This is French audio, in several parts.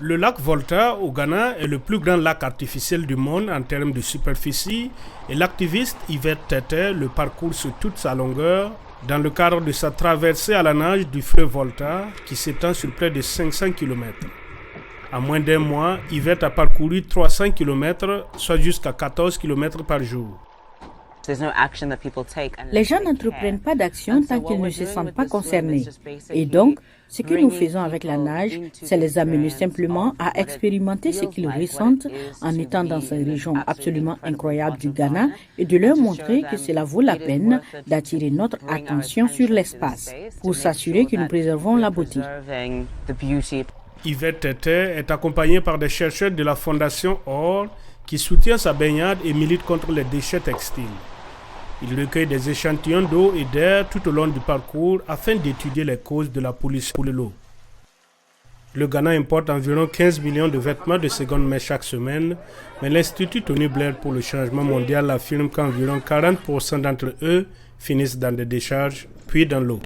Le lac Volta au Ghana est le plus grand lac artificiel du monde en termes de superficie et l'activiste Yvette Tété le parcourt sur toute sa longueur dans le cadre de sa traversée à la nage du fleuve Volta qui s'étend sur près de 500 km. En moins d'un mois, Yvette a parcouru 300 km, soit jusqu'à 14 km par jour. Les gens n'entreprennent pas d'action tant qu'ils ne se sentent pas concernés. Et donc, ce que nous faisons avec la nage, c'est les amener simplement à expérimenter ce qu'ils ressentent en étant dans cette région absolument incroyable du Ghana et de leur montrer que cela vaut la peine d'attirer notre attention sur l'espace pour s'assurer que nous préservons la beauté. Yvette Tété est accompagnée par des chercheurs de la Fondation OR qui soutient sa baignade et milite contre les déchets textiles. Il recueille des échantillons d'eau et d'air tout au long du parcours afin d'étudier les causes de la pollution de l'eau. Le Ghana importe environ 15 millions de vêtements de seconde main chaque semaine, mais l'Institut Tony Blair pour le changement mondial affirme qu'environ 40% d'entre eux finissent dans des décharges, puis dans l'eau.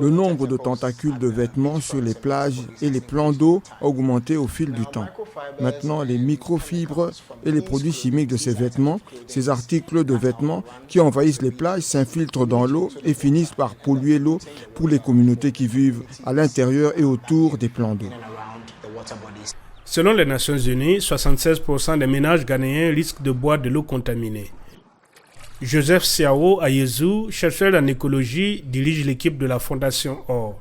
Le nombre de tentacules de vêtements sur les plages et les plans d'eau a augmenté au fil du temps. Maintenant, les microfibres et les produits chimiques de ces vêtements, ces articles de vêtements qui envahissent les plages, s'infiltrent dans l'eau et finissent par polluer l'eau pour les communautés qui vivent à l'intérieur et autour des plans d'eau. Selon les Nations Unies, 76% des ménages ghanéens risquent de boire de l'eau contaminée. Joseph Siao Ayezu, chercheur en écologie, dirige l'équipe de la Fondation OR.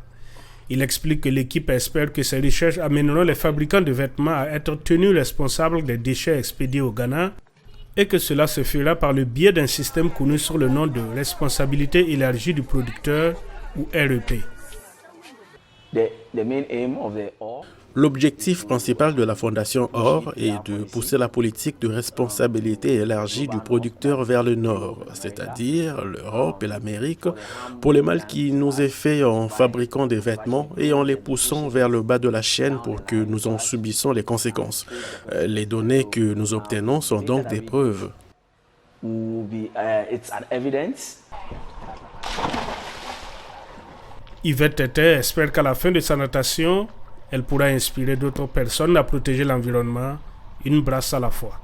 Il explique que l'équipe espère que ces recherches amèneront les fabricants de vêtements à être tenus responsables des déchets expédiés au Ghana et que cela se fera par le biais d'un système connu sous le nom de responsabilité élargie du producteur ou REP. L'objectif principal de la Fondation OR est de pousser la politique de responsabilité élargie du producteur vers le Nord, c'est-à-dire l'Europe et l'Amérique, pour le mal qui nous est fait en fabriquant des vêtements et en les poussant vers le bas de la chaîne pour que nous en subissons les conséquences. Les données que nous obtenons sont donc des preuves. Yvette Tété espère qu'à la fin de sa natation, elle pourra inspirer d'autres personnes à protéger l'environnement, une brasse à la fois.